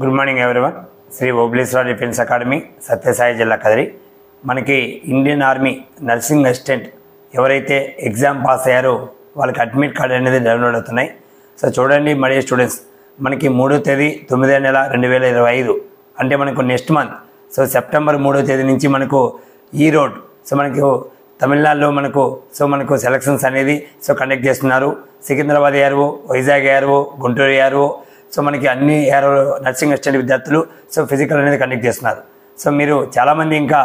Good morning everyone. Shri Obleshwara defence academy Sathya Sai Kadiri. మనకి Indian army nursing assistant ఎవరైతే exam pass అయ్యారో వాళ్ళకి అడ్మిట్ కార్డ్ అనేది డౌన్లోడ్ అవుతున్నాయి. సో చూడండి మరీ స్టూడెంట్స్, మనకి 3వ తేదీ 9వ నెల 2025 అంటే మనకు నెక్స్ట్ మంత్. సో సెప్టెంబర్ 3వ తేదీ నుంచి మనకు ఈరోడ్ మనకు తమిళనాడులో మనకు సెలక్షన్స్ అనేది కండక్ట్ చేస్తున్నారు. Secunderabad ARO, Vizag ARO, Guntur ARO, మనకి అన్ని ఏఆర్ఓ నర్సింగ్ అసిస్టెంట్ విద్యార్థులు ఫిజికల్ అనేది కండక్ట్ చేస్తున్నారు. సో మీరు చాలామంది ఇంకా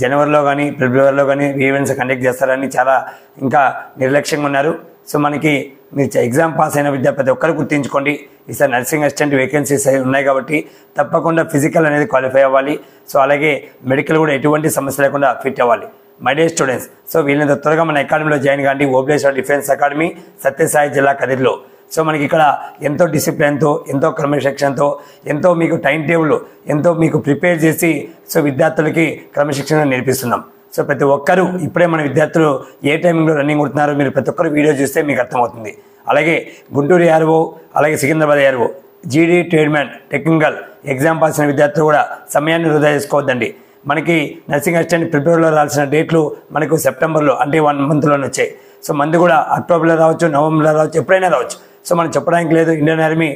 జనవరిలో కానీ ఫిబ్రవరిలో కానీ ఈవెంట్స్ కండక్ట్ చేస్తారని చాలా ఇంకా నిర్లక్ష్యంగా ఉన్నారు. సో మనకి మీరు ఎగ్జామ్ పాస్ అయిన ప్రతి ఒక్కరు గుర్తుంచుకోండి, ఈసారి నర్సింగ్ అసిస్టెంట్ వేకెన్సీస్ ఉన్నాయి కాబట్టి తప్పకుండా ఫిజికల్ అనేది క్వాలిఫై అవ్వాలి. సో అలాగే మెడికల్ కూడా ఎటువంటి సమస్య లేకుండా ఫిట్ అవ్వాలి. మై డియర్ స్టూడెంట్స్, సో వీళ్ళంత త్వరగా మన అకాడమీలో జాయిన్ కాండి. ఓబ్లేశ్వర డిఫెన్స్ అకాడమీ సత్యసాయి జిల్లా కదిరిలో. సో మనకి ఇక్కడ ఎంతో డిసిప్లిన్తో, ఎంతో క్రమశిక్షణతో, ఎంతో మీకు టైం టేబుల్ ఎంతో మీకు ప్రిపేర్ చేసి విద్యార్థులకి క్రమశిక్షణ నేర్పిస్తున్నాం. సో ప్రతి ఒక్కరూ ఇప్పుడే మన విద్యార్థులు ఏ టైమింగ్లో రన్నింగ్ కొడుతున్నారో మీరు ప్రతి ఒక్కరు వీడియో చూస్తే మీకు అర్థమవుతుంది. అలాగే గుంటూరు ఏఆర్ఓ, అలాగే సికింద్రాబాద్ ఏఆర్ఓ, జీడీ ట్రేడ్మెన్ టెక్నికల్ ఎగ్జామ్ పాస్ అయిన విద్యార్థులు కూడా సమయాన్ని వృధా చేసుకోవద్దండి. మనకి నర్సింగ్ అసిస్టెంట్ ఫిబ్రవరిలో రావాల్సిన డేట్లు మనకు సెప్టెంబర్లో అంటే 1 మంత్లోనే వచ్చాయి. సో మంది కూడా అక్టోబర్లో రావచ్చు, నవంబర్లో రావచ్చు, ఎప్పుడైనా రావచ్చు. సో మనం చెప్పడానికి లేదు, ఇండియన్ ఆర్మీ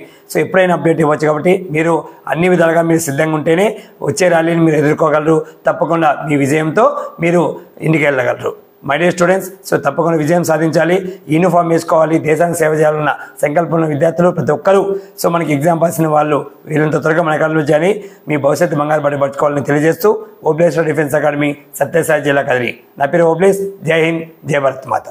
ఎప్పుడైనా అప్డేట్ ఇవ్వచ్చు. కాబట్టి మీరు అన్ని విధాలుగా మీరు సిద్ధంగా ఉంటేనే వచ్చే ర్యాలీని మీరు ఎదుర్కోగలరు. తప్పకుండా మీ విజయంతో మీరు ఇంటికి వెళ్ళగలరు. మై డియర్ స్టూడెంట్స్, తప్పకుండా విజయం సాధించాలి, యూనిఫామ్ వేసుకోవాలి, దేశానికి సేవ చేయాలన్న సంకల్పం ఉన్న విద్యార్థులు ప్రతి ఒక్కరూ మనకి ఎగ్జామ్ పాస్ అయిన వాళ్ళు వీళ్ళంత త్వరగా మన అకాడమీలో చేరి మీ భవిష్యత్తు బంగారు పట్టుకోవాలని తెలియజేస్తూ ఓబ్లేశ్వర డిఫెన్స్ అకాడమీ సత్యసాయి జిల్లా కదిరి. నా పేరు ఓబ్లేస్. జై హింద్, జై భారత్ మాత.